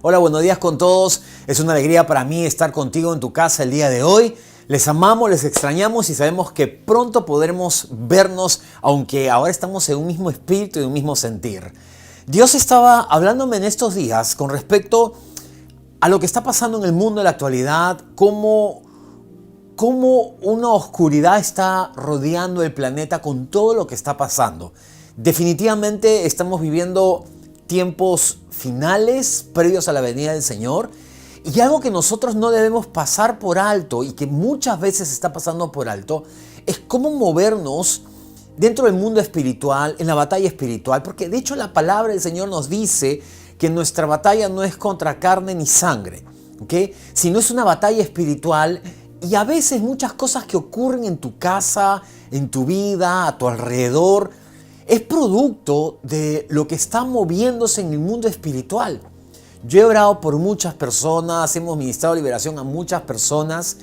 Hola, buenos días con todos. Es una alegría para mí estar contigo en tu casa el día de hoy. Les amamos, les extrañamos y sabemos que pronto podremos vernos, aunque ahora estamos en un mismo espíritu y un mismo sentir. Dios estaba hablándome en estos días con respecto a lo que está pasando en el mundo en la actualidad, cómo una oscuridad está rodeando el planeta con todo lo que está pasando. Definitivamente estamos viviendo tiempos finales previos a la venida del Señor, y algo que nosotros no debemos pasar por alto y que muchas veces está pasando por alto es cómo movernos dentro del mundo espiritual, en la batalla espiritual, porque de hecho la palabra del Señor nos dice que nuestra batalla no es contra carne ni sangre, ¿okay? Sino es una batalla espiritual. Y a veces muchas cosas que ocurren en tu casa, en tu vida, a tu alrededor, es producto de lo que está moviéndose en el mundo espiritual. Yo he orado por muchas personas, hemos ministrado liberación a muchas personas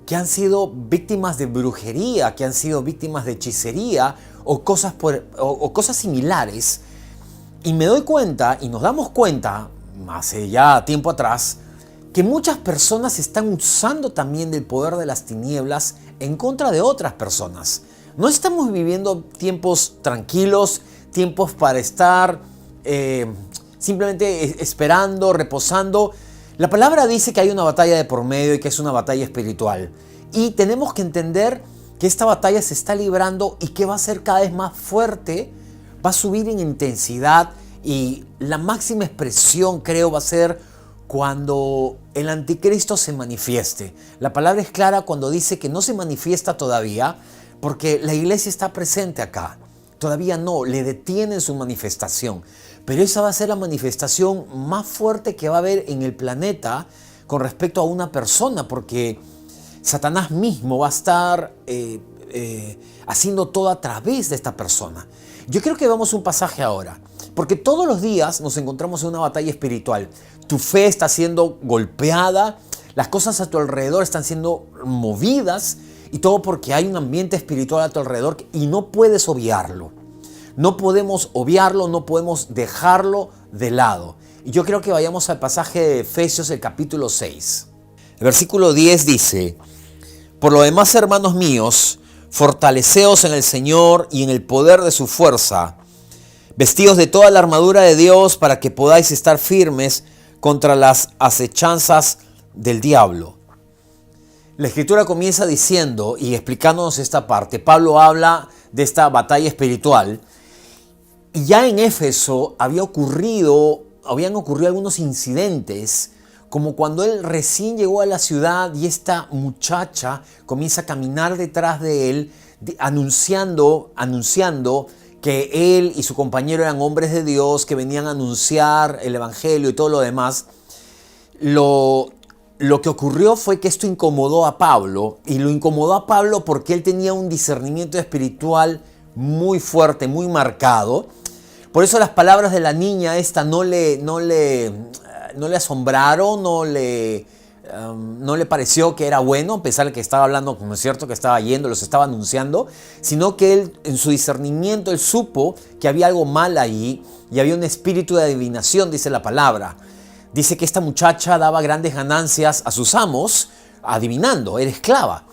que han sido víctimas de brujería, que han sido víctimas de hechicería o cosas similares. Y me doy cuenta, y nos damos cuenta, hace ya tiempo atrás, que muchas personas están usando también del poder de las tinieblas en contra de otras personas. No estamos viviendo tiempos tranquilos, tiempos para estar simplemente esperando, reposando. La palabra dice que hay una batalla de por medio y que es una batalla espiritual. Y tenemos que entender que esta batalla se está librando y que va a ser cada vez más fuerte, va a subir en intensidad, y la máxima expresión, creo, va a ser cuando el anticristo se manifieste. La palabra es clara cuando dice que no se manifiesta todavía, porque la iglesia está presente acá. Todavía no, le detienen su manifestación. Pero esa va a ser la manifestación más fuerte que va a haber en el planeta con respecto a una persona, porque Satanás mismo va a estar haciendo todo a través de esta persona. Yo creo que vamos a un pasaje ahora, porque todos los días nos encontramos en una batalla espiritual. Tu fe está siendo golpeada, las cosas a tu alrededor están siendo movidas, y todo porque hay un ambiente espiritual a tu alrededor y no puedes obviarlo. No podemos obviarlo, no podemos dejarlo de lado. Y yo creo que vayamos al pasaje de Efesios, el capítulo 6. El versículo 10 dice: por lo demás, hermanos míos, fortaleceos en el Señor y en el poder de su fuerza, vestidos de toda la armadura de Dios para que podáis estar firmes contra las acechanzas del diablo. La Escritura comienza diciendo y explicándonos esta parte. Pablo habla de esta batalla espiritual, y ya en Éfeso habían ocurrido algunos incidentes, como cuando él recién llegó a la ciudad y esta muchacha comienza a caminar detrás de él, anunciando que él y su compañero eran hombres de Dios, que venían a anunciar el evangelio y todo lo demás. Lo que ocurrió fue que esto incomodó a Pablo, y lo incomodó a Pablo porque él tenía un discernimiento espiritual muy fuerte, muy marcado. Por eso las palabras de la niña esta no le asombraron, no le pareció que era bueno, a pesar de que estaba hablando, como es cierto, que estaba yendo, los estaba anunciando, sino que él, en su discernimiento, él supo que había algo mal ahí y había un espíritu de adivinación, dice la palabra. Dice que esta muchacha daba grandes ganancias a sus amos adivinando, era esclava.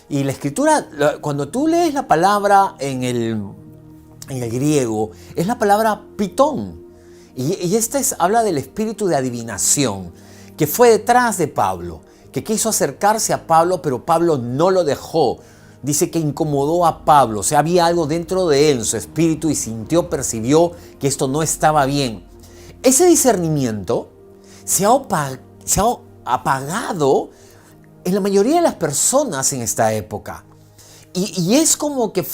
Y la Escritura, cuando tú lees la palabra en el griego, es la palabra pitón. Y habla del espíritu de adivinación que fue detrás de Pablo, que quiso acercarse a Pablo, pero Pablo no lo dejó. Dice que incomodó a Pablo, o sea, había algo dentro de él, en su espíritu, y percibió que esto no estaba bien. Ese discernimiento se ha apagado en la mayoría de las personas en esta época. Y es como que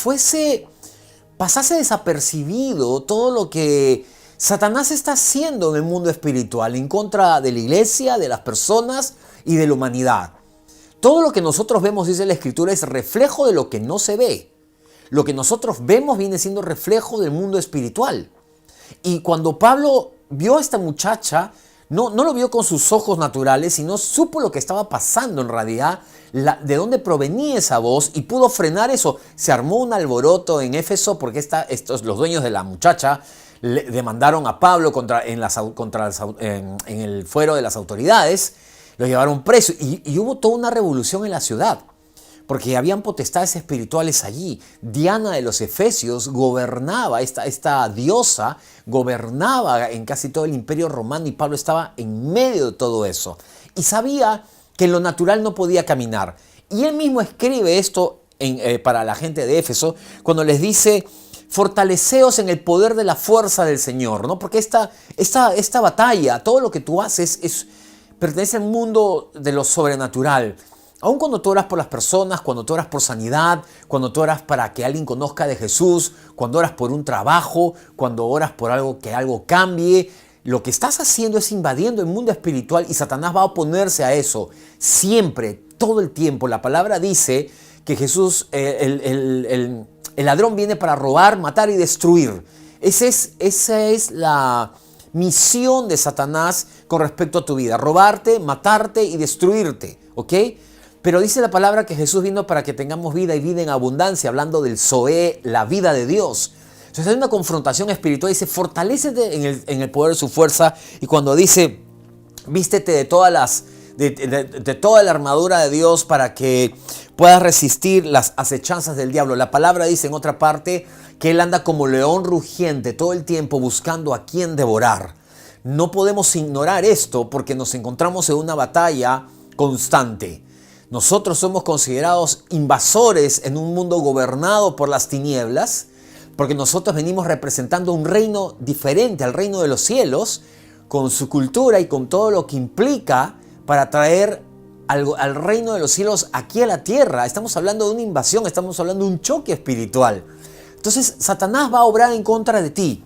pasase desapercibido todo lo que Satanás está haciendo en el mundo espiritual en contra de la iglesia, de las personas y de la humanidad. Todo lo que nosotros vemos, dice la Escritura, es reflejo de lo que no se ve. Lo que nosotros vemos viene siendo reflejo del mundo espiritual. Y cuando Pablo vio a esta muchacha, no lo vio con sus ojos naturales, sino supo lo que estaba pasando en realidad, de dónde provenía esa voz, y pudo frenar eso. Se armó un alboroto en Éfeso porque los dueños de la muchacha Le demandaron a Pablo en el fuero de las autoridades, lo llevaron preso y hubo toda una revolución en la ciudad, porque habían potestades espirituales allí. Diana de los Efesios gobernaba, esta diosa gobernaba en casi todo el imperio romano y Pablo estaba en medio de todo eso. Y sabía que en lo natural no podía caminar. Y él mismo escribe esto para la gente de Éfeso cuando les dice: fortaleceos en el poder de la fuerza del Señor, ¿no? Porque esta batalla, todo lo que tú haces pertenece al mundo de lo sobrenatural. Aun cuando tú oras por las personas, cuando tú oras por sanidad, cuando tú oras para que alguien conozca de Jesús, cuando oras por un trabajo, cuando oras por que algo cambie, lo que estás haciendo es invadiendo el mundo espiritual y Satanás va a oponerse a eso. Siempre, todo el tiempo. La palabra dice que Jesús, el ladrón viene para robar, matar y destruir. Esa es la misión de Satanás con respecto a tu vida. Robarte, matarte y destruirte. ¿Ok? Pero dice la palabra que Jesús vino para que tengamos vida y vida en abundancia, hablando del Zoé, la vida de Dios. Entonces hay una confrontación espiritual. Dice: fortalécete en el poder de su fuerza. Y cuando dice: vístete de toda la armadura de Dios para que puedas resistir las acechanzas del diablo. La palabra dice en otra parte que él anda como león rugiente todo el tiempo buscando a quien devorar. No podemos ignorar esto porque nos encontramos en una batalla constante. Nosotros somos considerados invasores en un mundo gobernado por las tinieblas, porque nosotros venimos representando un reino diferente al reino de los cielos, con su cultura y con todo lo que implica para traer al reino de los cielos aquí a la tierra. Estamos hablando de una invasión, estamos hablando de un choque espiritual. Entonces Satanás va a obrar en contra de ti.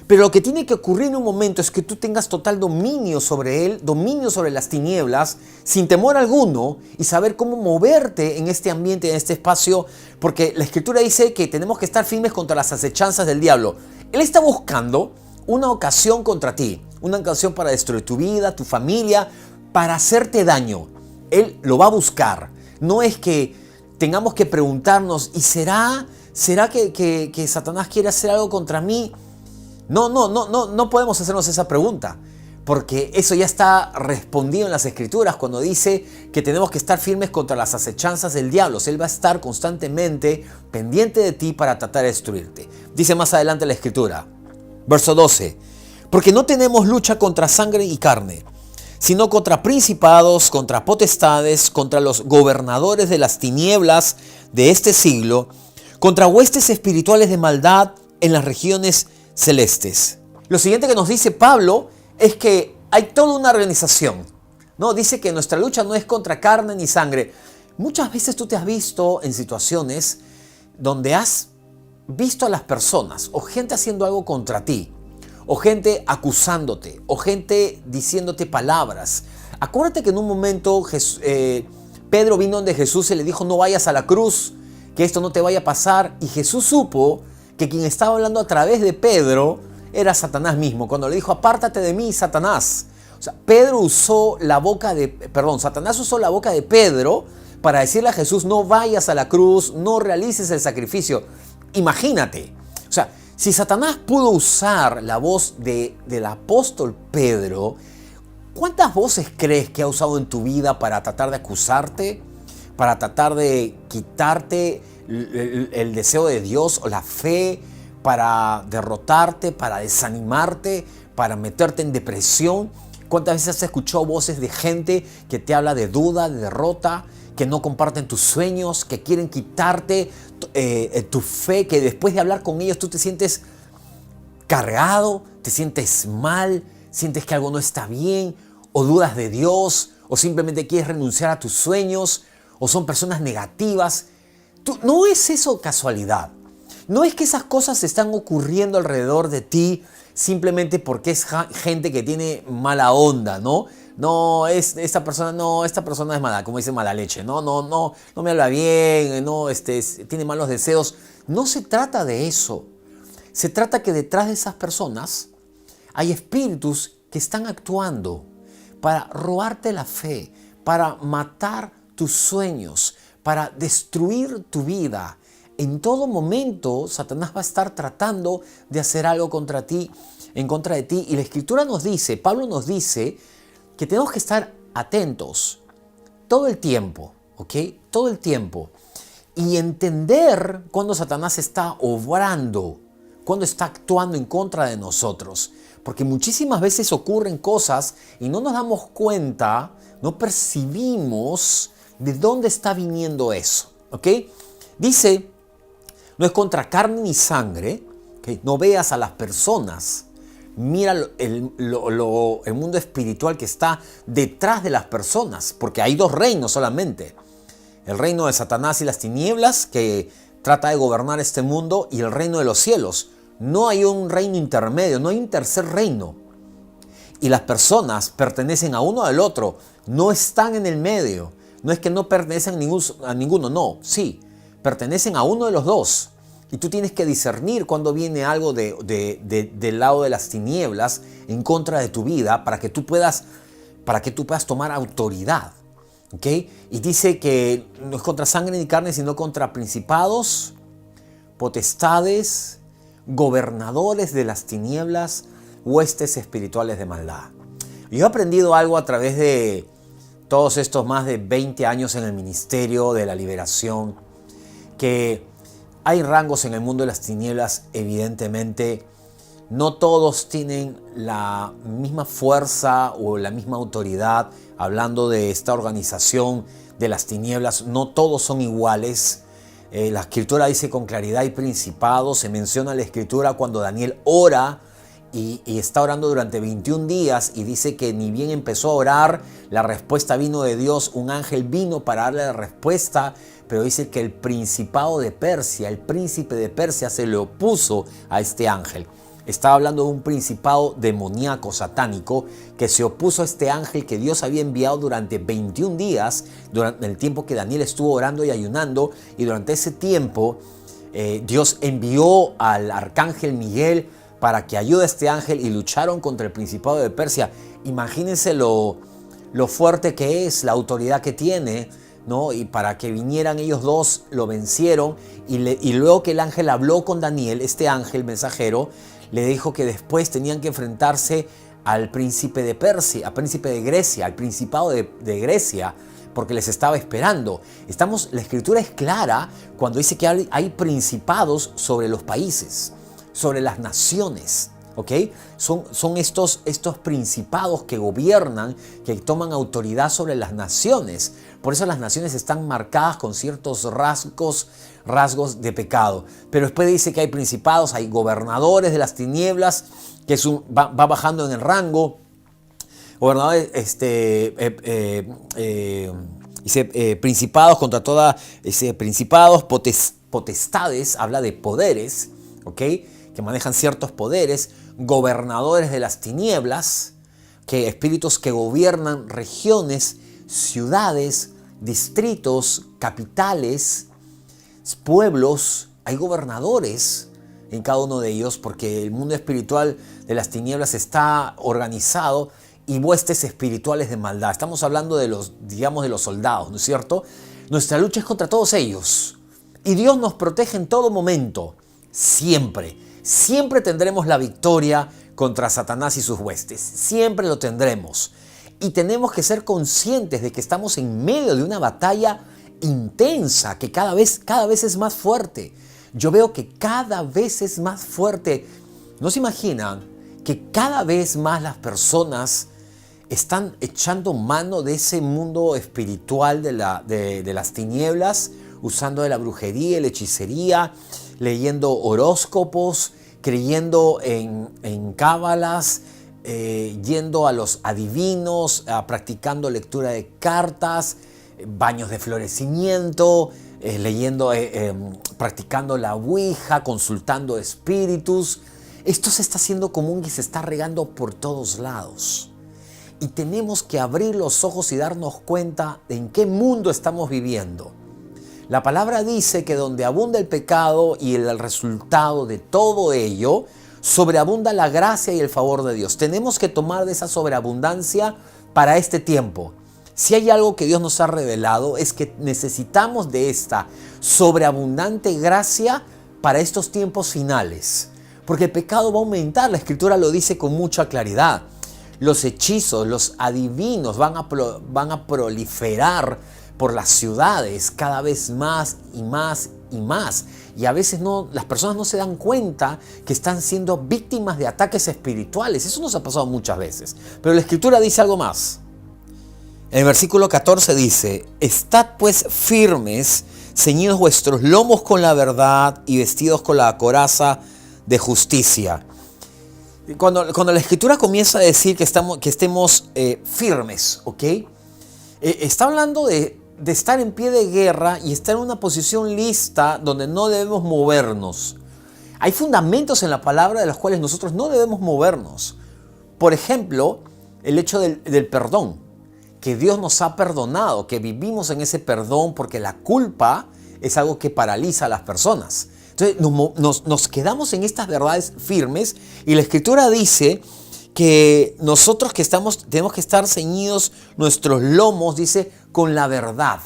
Pero lo que tiene que ocurrir en un momento es que tú tengas total dominio sobre él, dominio sobre las tinieblas, sin temor alguno, y saber cómo moverte en este ambiente, en este espacio, porque la Escritura dice que tenemos que estar firmes contra las acechanzas del diablo. Él está buscando una ocasión contra ti, una ocasión para destruir tu vida, tu familia, para hacerte daño. Él lo va a buscar. No es que tengamos que preguntarnos: ¿y será que Satanás quiere hacer algo contra mí? No podemos hacernos esa pregunta, porque eso ya está respondido en las Escrituras cuando dice que tenemos que estar firmes contra las acechanzas del diablo. Él va a estar constantemente pendiente de ti para tratar de destruirte. Dice más adelante la Escritura, verso 12, porque no tenemos lucha contra sangre y carne, sino contra principados, contra potestades, contra los gobernadores de las tinieblas de este siglo, contra huestes espirituales de maldad en las regiones celestes. Lo siguiente que nos dice Pablo es que hay toda una organización, ¿no? Dice que nuestra lucha no es contra carne ni sangre. Muchas veces tú te has visto en situaciones donde has visto a las personas o gente haciendo algo contra ti, o gente acusándote, o gente diciéndote palabras. Acuérdate que en un momento Pedro vino donde Jesús y le dijo: no vayas a la cruz, que esto no te vaya a pasar. Y Jesús supo que quien estaba hablando a través de Pedro era Satanás mismo, cuando le dijo: apártate de mí, Satanás. O sea, Satanás usó la boca de Pedro para decirle a Jesús: no vayas a la cruz, no realices el sacrificio. Imagínate. O sea, si Satanás pudo usar la voz del apóstol Pedro, ¿cuántas voces crees que ha usado en tu vida para tratar de acusarte, para tratar de quitarte el deseo de Dios o la fe, para derrotarte, para desanimarte, para meterte en depresión? ¿Cuántas veces has escuchado voces de gente que te habla de duda, de derrota, que no comparten tus sueños, que quieren quitarte tu fe, que después de hablar con ellos tú te sientes cargado, te sientes mal, sientes que algo no está bien, o dudas de Dios, o simplemente quieres renunciar a tus sueños, o son personas negativas? No es eso casualidad. No es que esas cosas están ocurriendo alrededor de ti simplemente porque es gente que tiene mala onda, ¿no? Esta persona es mala, como dice, mala leche, no me habla bien, tiene malos deseos. No se trata de eso. Se trata que detrás de esas personas hay espíritus que están actuando para robarte la fe, para matar tus sueños, para destruir tu vida. en todo momento Satanás va a estar tratando de hacer algo contra ti, en contra de ti. Y la Escritura nos dice, Pablo nos dice, que tenemos que estar atentos todo el tiempo, ¿ok? Todo el tiempo. Y entender cuando Satanás está obrando, cuando está actuando en contra de nosotros. Porque muchísimas veces ocurren cosas y no nos damos cuenta, no percibimos de dónde está viniendo eso, ¿ok? Dice, no es contra carne ni sangre, ¿okay? No veas a las personas. Mira el mundo espiritual que está detrás de las personas, porque hay dos reinos solamente. El reino de Satanás y las tinieblas, que trata de gobernar este mundo, y el reino de los cielos. No hay un reino intermedio, no hay un tercer reino. Y las personas pertenecen a uno o al otro, no están en el medio. No es que no pertenecen a ninguno, no, sí, pertenecen a uno de los dos. Y tú tienes que discernir cuando viene algo del lado de las tinieblas en contra de tu vida para que tú puedas tomar autoridad. ¿Okay? Y dice que no es contra sangre ni carne, sino contra principados, potestades, gobernadores de las tinieblas, huestes espirituales de maldad. Yo he aprendido algo a través de todos estos más de 20 años en el ministerio de la liberación, que hay rangos en el mundo de las tinieblas, evidentemente. No todos tienen la misma fuerza o la misma autoridad. Hablando de esta organización de las tinieblas, no todos son iguales. La Escritura dice con claridad, hay principados. Se menciona la Escritura cuando Daniel ora y está orando durante 21 días y dice que ni bien empezó a orar, la respuesta vino de Dios. Un ángel vino para darle la respuesta, pero dice que el principado de Persia, el príncipe de Persia, se le opuso a este ángel. Estaba hablando de un principado demoníaco, satánico, que se opuso a este ángel que Dios había enviado durante 21 días, durante el tiempo que Daniel estuvo orando y ayunando. Y durante ese tiempo Dios envió al arcángel Miguel para que ayude a este ángel y lucharon contra el principado de Persia. Imagínense lo fuerte que es, la autoridad que tiene, ¿no? Y para que vinieran ellos dos, lo vencieron. Y luego que el ángel habló con Daniel, este ángel mensajero, le dijo que después tenían que enfrentarse al príncipe de Persia, al príncipe de Grecia, al principado de Grecia, porque les estaba esperando. La Escritura es clara cuando dice que hay principados sobre los países, sobre las naciones. ¿Ok? Son estos principados que gobiernan, que toman autoridad sobre las naciones. Por eso las naciones están marcadas con ciertos rasgos de pecado. Pero después dice que hay principados, hay gobernadores de las tinieblas, que va bajando en el rango. Gobernadores, dice principados contra toda, principados, potestades, habla de poderes, ¿ok? Que manejan ciertos poderes, gobernadores de las tinieblas, que espíritus que gobiernan regiones, ciudades, distritos, capitales, pueblos. Hay gobernadores en cada uno de ellos porque el mundo espiritual de las tinieblas está organizado, y huestes espirituales de maldad. Estamos hablando de los soldados, ¿no es cierto? Nuestra lucha es contra todos ellos y Dios nos protege en todo momento, siempre. Siempre tendremos la victoria contra Satanás y sus huestes. Siempre lo tendremos. Y tenemos que ser conscientes de que estamos en medio de una batalla intensa que cada vez es más fuerte. Yo veo que cada vez es más fuerte. ¿No se imaginan que cada vez más las personas están echando mano de ese mundo espiritual de las tinieblas, usando de la brujería y la hechicería, leyendo horóscopos, creyendo en cábalas, yendo a los adivinos, practicando lectura de cartas, baños de florecimiento, practicando la ouija, consultando espíritus? Esto se está haciendo común y se está regando por todos lados. Y tenemos que abrir los ojos y darnos cuenta de en qué mundo estamos viviendo. La palabra dice que donde abunda el pecado y el resultado de todo ello, sobreabunda la gracia y el favor de Dios. Tenemos que tomar de esa sobreabundancia para este tiempo. Si hay algo que Dios nos ha revelado es que necesitamos de esta sobreabundante gracia para estos tiempos finales. Porque el pecado va a aumentar, la Escritura lo dice con mucha claridad. Los hechizos, los adivinos van a proliferar por las ciudades cada vez más y más y más. Y a veces las personas no se dan cuenta que están siendo víctimas de ataques espirituales. Eso nos ha pasado muchas veces. Pero la Escritura dice algo más. En el versículo 14 dice: estad pues firmes, ceñidos vuestros lomos con la verdad y vestidos con la coraza de justicia. Cuando la Escritura comienza a decir que estemos firmes, ¿ok? Está hablando de estar en pie de guerra y estar en una posición lista donde no debemos movernos. Hay fundamentos en la palabra de los cuales nosotros no debemos movernos. Por ejemplo, el hecho del perdón, que Dios nos ha perdonado, que vivimos en ese perdón porque la culpa es algo que paraliza a las personas. Entonces nos quedamos en estas verdades firmes y la Escritura dice que nosotros tenemos que estar ceñidos nuestros lomos, dice, con la verdad.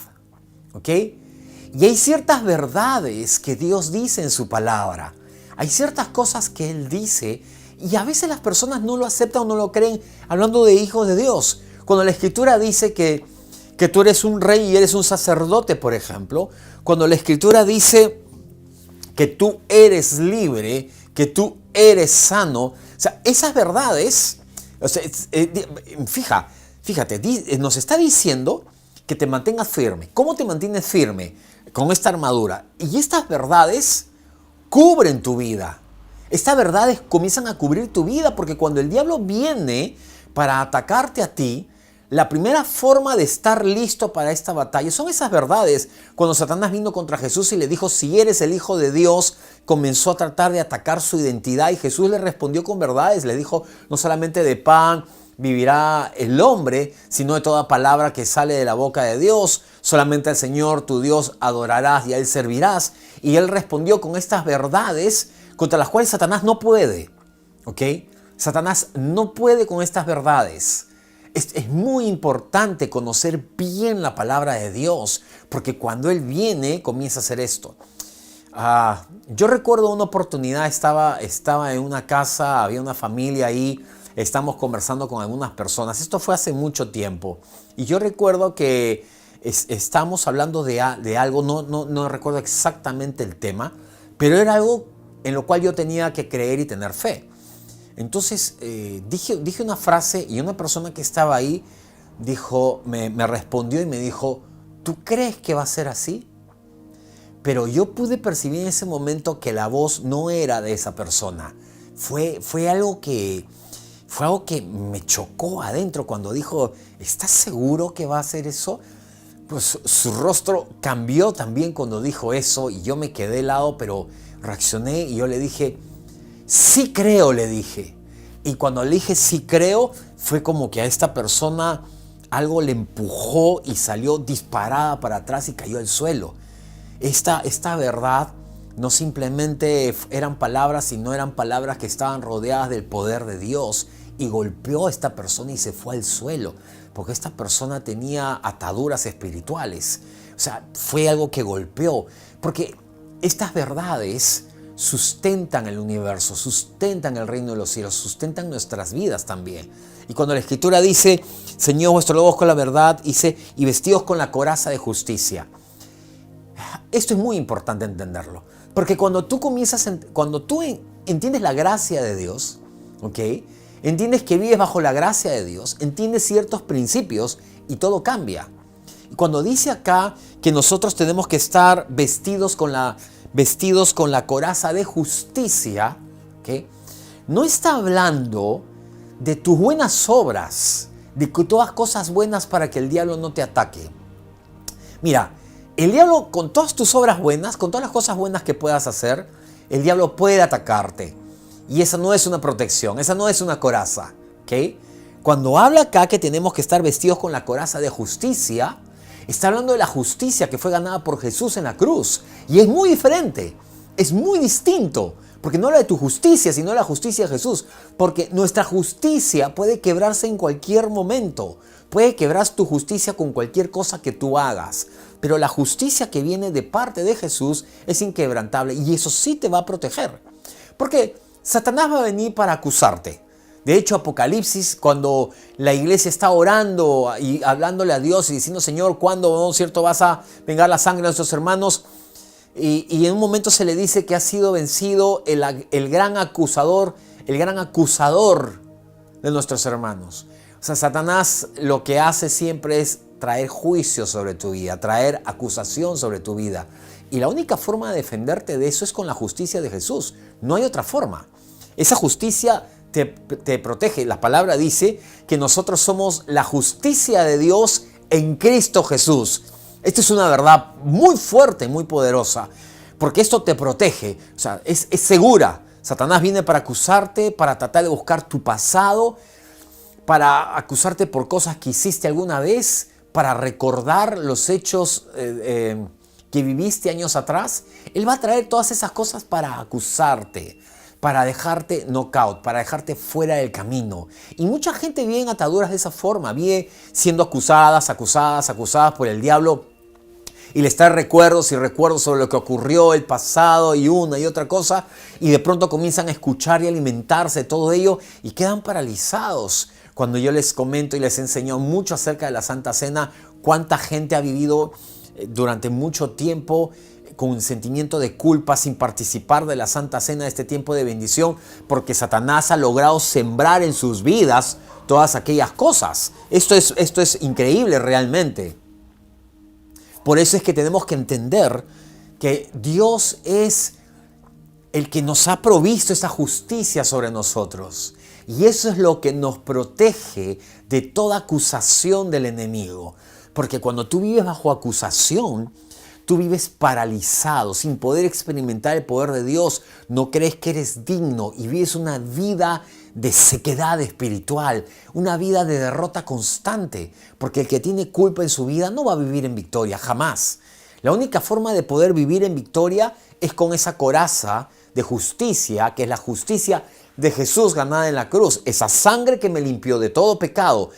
¿Ok? Y hay ciertas verdades que Dios dice en su palabra. Hay ciertas cosas que Él dice y a veces las personas no lo aceptan o no lo creen, hablando de hijos de Dios. Cuando la Escritura dice que tú eres un rey y eres un sacerdote, por ejemplo. Cuando la Escritura dice que tú eres libre, que tú eres sano. O sea, esas verdades, fíjate, nos está diciendo que te mantengas firme. ¿Cómo te mantienes firme? Con esta armadura. Y estas verdades cubren tu vida. Estas verdades comienzan a cubrir tu vida porque cuando el diablo viene para atacarte a ti, la primera forma de estar listo para esta batalla son esas verdades. Cuando Satanás vino contra Jesús y le dijo, si eres el Hijo de Dios, comenzó a tratar de atacar su identidad y Jesús le respondió con verdades. Le dijo, no solamente de pan vivirá el hombre, sino de toda palabra que sale de la boca de Dios. Solamente al Señor tu Dios adorarás y a Él servirás. Y Él respondió con estas verdades contra las cuales Satanás no puede. ¿Ok? Satanás no puede con estas verdades. Es muy importante conocer bien la palabra de Dios, porque cuando Él viene, comienza a hacer esto. Yo recuerdo una oportunidad, estaba en una casa, había una familia ahí, estamos conversando con algunas personas. Esto fue hace mucho tiempo. Y yo recuerdo que estábamos hablando de algo, no recuerdo exactamente el tema, pero era algo en lo cual yo tenía que creer y tener fe. Entonces dije una frase y una persona que estaba ahí me respondió y me dijo, ¿tú crees que va a ser así? Pero yo pude percibir en ese momento que la voz no era de esa persona. Fue algo que me chocó adentro cuando dijo, ¿estás seguro que va a hacer eso? Pues su rostro cambió también cuando dijo eso y yo me quedé helado, pero reaccioné y yo le dije, sí creo, le dije. Y cuando le dije sí creo, fue como que a esta persona algo le empujó y salió disparada para atrás y cayó al suelo. Esta verdad no simplemente eran palabras, sino eran palabras que estaban rodeadas del poder de Dios. Y golpeó a esta persona y se fue al suelo, porque esta persona tenía ataduras espirituales. O sea, fue algo que golpeó, porque estas verdades sustentan el universo, sustentan el reino de los cielos, sustentan nuestras vidas también. Y cuando la Escritura dice, ceñidos vuestros lomos con la verdad, dice, y vestidos con la coraza de justicia. Esto es muy importante entenderlo, porque cuando tú entiendes la gracia de Dios, ¿ok? Entiendes que vives bajo la gracia de Dios, entiendes ciertos principios y todo cambia. Y cuando dice acá que nosotros tenemos que estar vestidos con la coraza de justicia, ¿okay? No está hablando de tus buenas obras, de que tú hagas cosas buenas para que el diablo no te ataque. Mira, el diablo con todas tus obras buenas, con todas las cosas buenas que puedas hacer, el diablo puede atacarte. Y esa no es una protección, esa no es una coraza. ¿Okay? Cuando habla acá que tenemos que estar vestidos con la coraza de justicia, está hablando de la justicia que fue ganada por Jesús en la cruz. Y es muy diferente, es muy distinto. Porque no la de tu justicia, sino la justicia de Jesús. Porque nuestra justicia puede quebrarse en cualquier momento. Puede quebrar tu justicia con cualquier cosa que tú hagas. Pero la justicia que viene de parte de Jesús es inquebrantable y eso sí te va a proteger. Porque Satanás va a venir para acusarte. De hecho, Apocalipsis, cuando la iglesia está orando y hablándole a Dios y diciendo, Señor, ¿cuándo, no es cierto, vas a vengar la sangre de nuestros hermanos? Y en un momento se le dice que ha sido vencido el gran acusador de nuestros hermanos. O sea, Satanás lo que hace siempre es traer juicio sobre tu vida, traer acusación sobre tu vida. Y la única forma de defenderte de eso es con la justicia de Jesús. No hay otra forma. Esa justicia te protege. La palabra dice que nosotros somos la justicia de Dios en Cristo Jesús. Esto es una verdad muy fuerte, muy poderosa, porque esto te protege, o sea, es segura. Satanás viene para acusarte, para tratar de buscar tu pasado, para acusarte por cosas que hiciste alguna vez, para recordar los hechos que viviste años atrás. Él va a traer todas esas cosas para acusarte, para dejarte knockout, para dejarte fuera del camino. Y mucha gente vive en ataduras de esa forma, vive siendo acusadas por el diablo y les trae recuerdos sobre lo que ocurrió el pasado y una y otra cosa, y de pronto comienzan a escuchar y alimentarse de todo ello y quedan paralizados. Cuando yo les comento y les enseño mucho acerca de la Santa Cena, cuánta gente ha vivido durante mucho tiempo con un sentimiento de culpa sin participar de la Santa Cena, de este tiempo de bendición, porque Satanás ha logrado sembrar en sus vidas todas aquellas cosas. Esto es increíble realmente. Por eso es que tenemos que entender que Dios es el que nos ha provisto esa justicia sobre nosotros. Y eso es lo que nos protege de toda acusación del enemigo. Porque cuando tú vives bajo acusación, tú vives paralizado, sin poder experimentar el poder de Dios. No crees que eres digno y vives una vida de sequedad espiritual, una vida de derrota constante. Porque el que tiene culpa en su vida no va a vivir en victoria, jamás. La única forma de poder vivir en victoria es con esa coraza de justicia, que es la justicia de Jesús ganada en la cruz. Esa sangre que me limpió de todo pecado,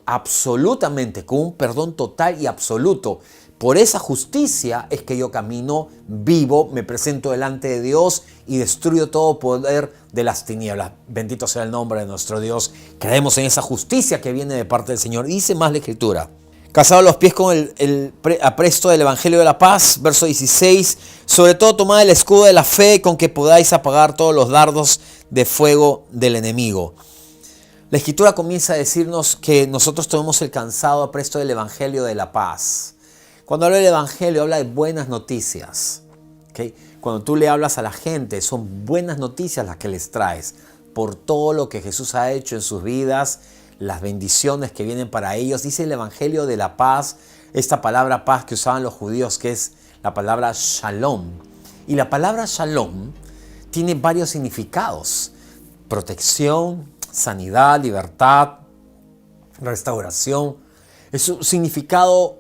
absolutamente, con un perdón total y absoluto. Por esa justicia es que yo camino vivo, me presento delante de Dios y destruyo todo poder de las tinieblas. Bendito sea el nombre de nuestro Dios. Creemos en esa justicia que viene de parte del Señor. Dice más la Escritura. Calzados los pies con el apresto del Evangelio de la paz, verso 16. Sobre todo tomad el escudo de la fe con que podáis apagar todos los dardos de fuego del enemigo. La Escritura comienza a decirnos que nosotros tomemos el calzado apresto del Evangelio de la paz. Cuando habla del Evangelio, habla de buenas noticias. ¿Okay? Cuando tú le hablas a la gente, son buenas noticias las que les traes por todo lo que Jesús ha hecho en sus vidas, las bendiciones que vienen para ellos. Dice el Evangelio de la paz, esta palabra paz que usaban los judíos, que es la palabra shalom. Y la palabra shalom tiene varios significados: protección, sanidad, libertad, restauración. Es un significado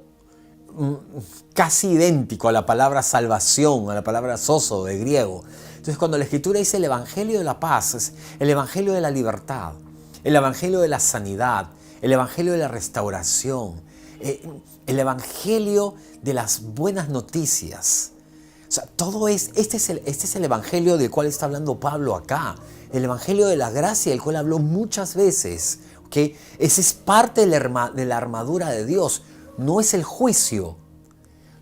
casi idéntico a la palabra salvación, a la palabra sozo de griego. Entonces, cuando la Escritura dice el Evangelio de la paz, es el Evangelio de la libertad, el Evangelio de la sanidad, el Evangelio de la restauración, el Evangelio de las buenas noticias. O sea, este es el Evangelio del cual está hablando Pablo acá. El Evangelio de la gracia, del cual habló muchas veces. ¿Okay? Ese es parte de la armadura de Dios. No es el juicio.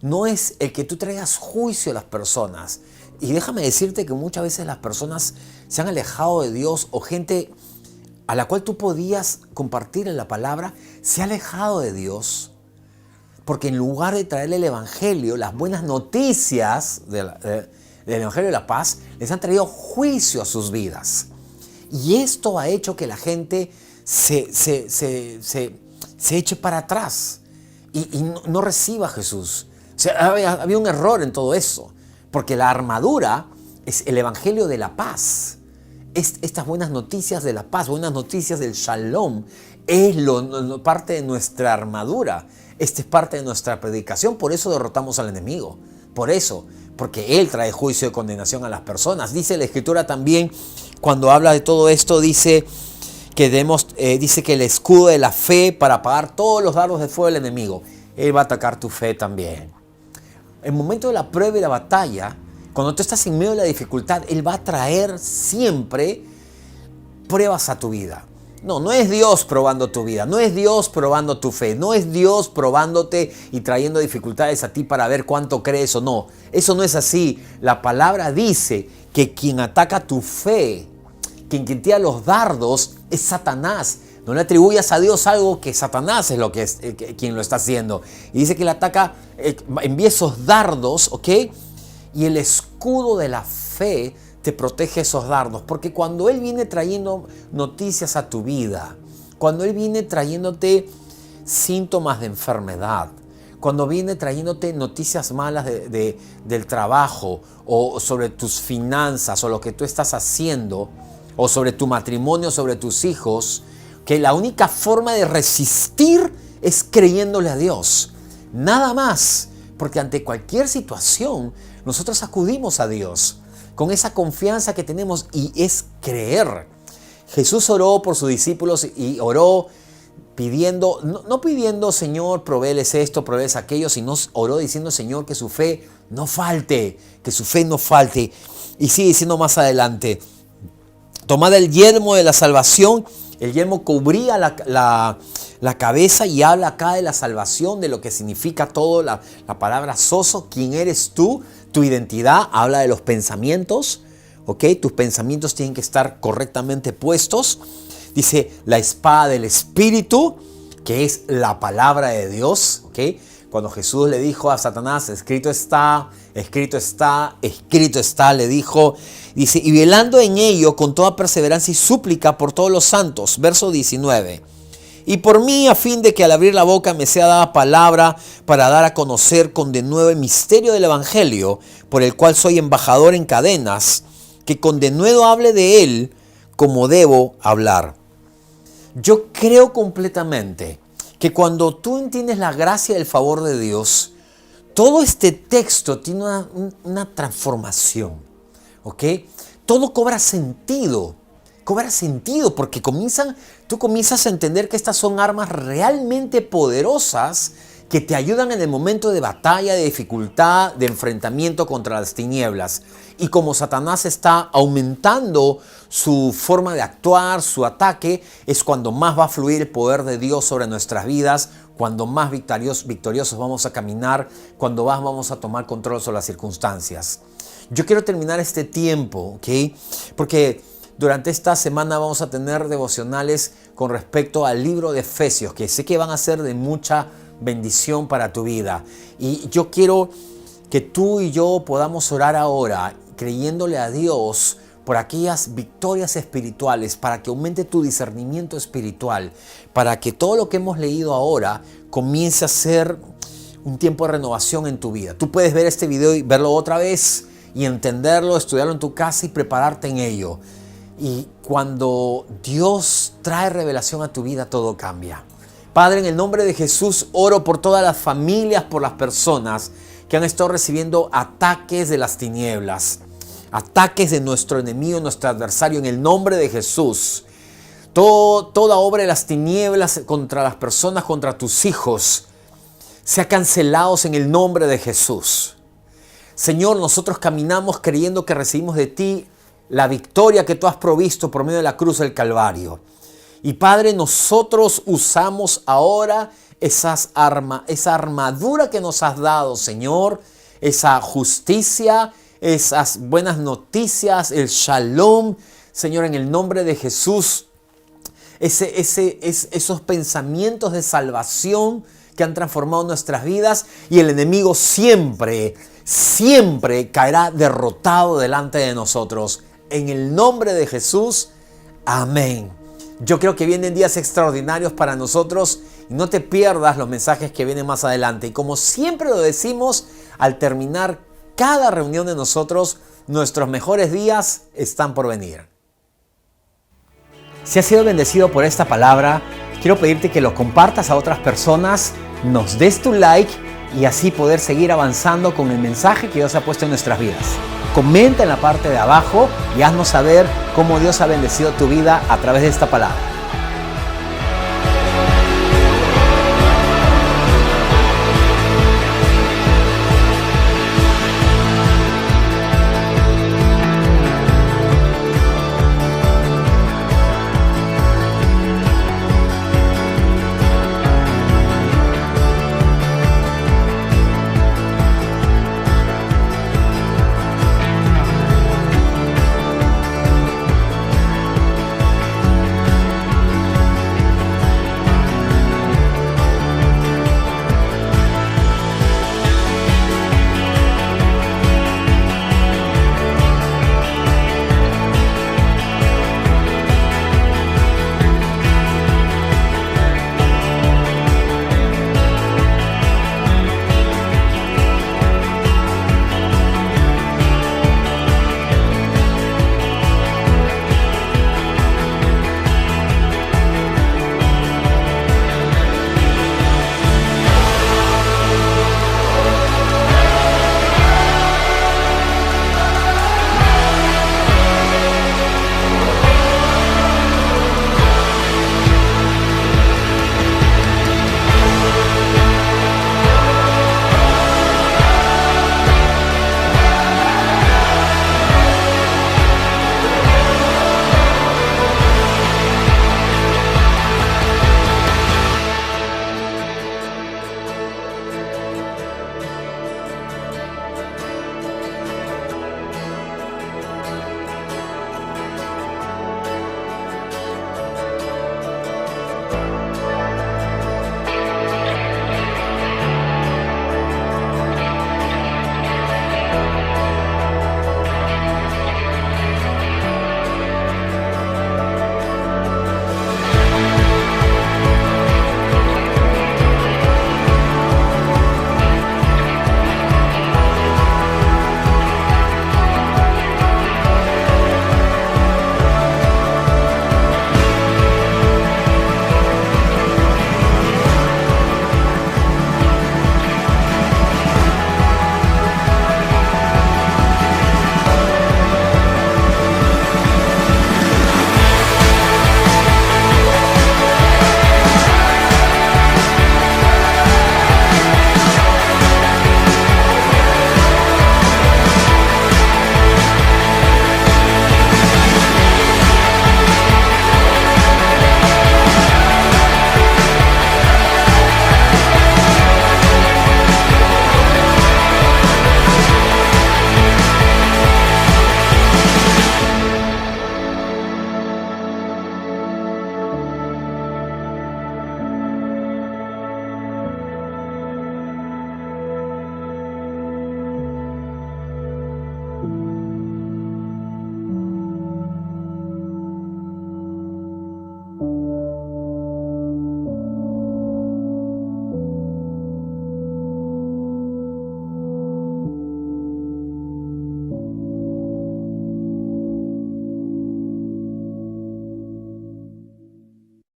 No es el que tú traigas juicio a las personas. Y déjame decirte que muchas veces las personas se han alejado de Dios, o gente a la cual tú podías compartir en la palabra se ha alejado de Dios. Porque en lugar de traerle el Evangelio, las buenas noticias del Evangelio de la paz, les han traído juicio a sus vidas. Y esto ha hecho que la gente se eche para atrás y no reciba a Jesús. O sea, había un error en todo eso. Porque la armadura es el Evangelio de la paz. Estas buenas noticias de la paz, buenas noticias del shalom, es parte de nuestra armadura. Esta es parte de nuestra predicación. Por eso derrotamos al enemigo. Por eso. porque Él trae juicio y condenación a las personas. Dice la Escritura también, cuando habla de todo esto, dice que dice que el escudo de la fe para apagar todos los dardos de fuego del enemigo. Él va a atacar tu fe también. En el momento de la prueba y la batalla, cuando tú estás en medio de la dificultad, Él va a traer siempre pruebas a tu vida. No es Dios probando tu vida, no es Dios probando tu fe, no es Dios probándote y trayendo dificultades a ti para ver cuánto crees o no. Eso no es así. La palabra dice que quien ataca tu fe, quien tira los dardos, es Satanás. No le atribuyas a Dios algo que Satanás es quien lo está haciendo. Y dice que él ataca, envía esos dardos, ¿ok? Y el escudo de la fe te protege esos dardos, porque cuando Él viene trayendo noticias a tu vida, cuando Él viene trayéndote síntomas de enfermedad, cuando viene trayéndote noticias malas del trabajo o sobre tus finanzas o lo que tú estás haciendo o sobre tu matrimonio, sobre tus hijos, que la única forma de resistir es creyéndole a Dios. Nada más, porque ante cualquier situación nosotros acudimos a Dios con esa confianza que tenemos y es creer. Jesús oró por sus discípulos y oró pidiendo, no pidiendo, Señor, provéeles esto, provéeles aquello, sino oró diciendo, Señor, que su fe no falte, que su fe no falte. Y sigue diciendo más adelante, tomad el yelmo de la salvación. El yelmo cubría la cabeza y habla acá de la salvación, de lo que significa todo la palabra sozo, quién eres tú, tu identidad, habla de los pensamientos, ¿ok? Tus pensamientos tienen que estar correctamente puestos. Dice la espada del Espíritu, que es la palabra de Dios, ¿ok? Cuando Jesús le dijo a Satanás, escrito está, escrito está, escrito está, le dijo, dice, y velando en ello con toda perseverancia y súplica por todos los santos, verso 19. Y por mí, a fin de que al abrir la boca me sea dada palabra para dar a conocer con denuedo el misterio del Evangelio, por el cual soy embajador en cadenas, que con denuedo hable de él como debo hablar. Yo creo completamente que cuando tú entiendes la gracia y el favor de Dios, todo este texto tiene una transformación, ¿ok? Todo cobra sentido porque tú comienzas a entender que estas son armas realmente poderosas que te ayudan en el momento de batalla, de dificultad, de enfrentamiento contra las tinieblas. Y como Satanás está aumentando su forma de actuar, su ataque, es cuando más va a fluir el poder de Dios sobre nuestras vidas, cuando más victoriosos vamos a caminar, cuando más vamos a tomar control sobre las circunstancias. Yo quiero terminar este tiempo, ¿ok? Porque durante esta semana vamos a tener devocionales con respecto al libro de Efesios, que sé que van a ser de mucha bendición para tu vida. Y yo quiero que tú y yo podamos orar ahora, creyéndole a Dios por aquellas victorias espirituales, para que aumente tu discernimiento espiritual, para que todo lo que hemos leído ahora comience a ser un tiempo de renovación en tu vida. Tú puedes ver este video y verlo otra vez y entenderlo, estudiarlo en tu casa y prepararte en ello. Y cuando Dios trae revelación a tu vida, todo cambia. Padre, en el nombre de Jesús, oro por todas las familias, por las personas que han estado recibiendo ataques de las tinieblas, ataques de nuestro enemigo, nuestro adversario, en el nombre de Jesús. Toda obra de las tinieblas contra las personas, contra tus hijos, sea cancelados en el nombre de Jesús. Señor, nosotros caminamos creyendo que recibimos de ti la victoria que tú has provisto por medio de la cruz del Calvario. Y Padre, nosotros usamos ahora esa armadura que nos has dado, Señor, esa justicia, esas buenas noticias, el shalom, Señor, en el nombre de Jesús, esos pensamientos de salvación que han transformado nuestras vidas, y el enemigo siempre caerá derrotado delante de nosotros. En el nombre de Jesús, amén. Yo creo que vienen días extraordinarios para nosotros y no te pierdas los mensajes que vienen más adelante. Y como siempre lo decimos, al terminar cada reunión de nosotros, nuestros mejores días están por venir. Si has sido bendecido por esta palabra, quiero pedirte que lo compartas a otras personas, nos des tu like y así poder seguir avanzando con el mensaje que Dios ha puesto en nuestras vidas. Comenta en la parte de abajo y haznos saber cómo Dios ha bendecido tu vida a través de esta palabra.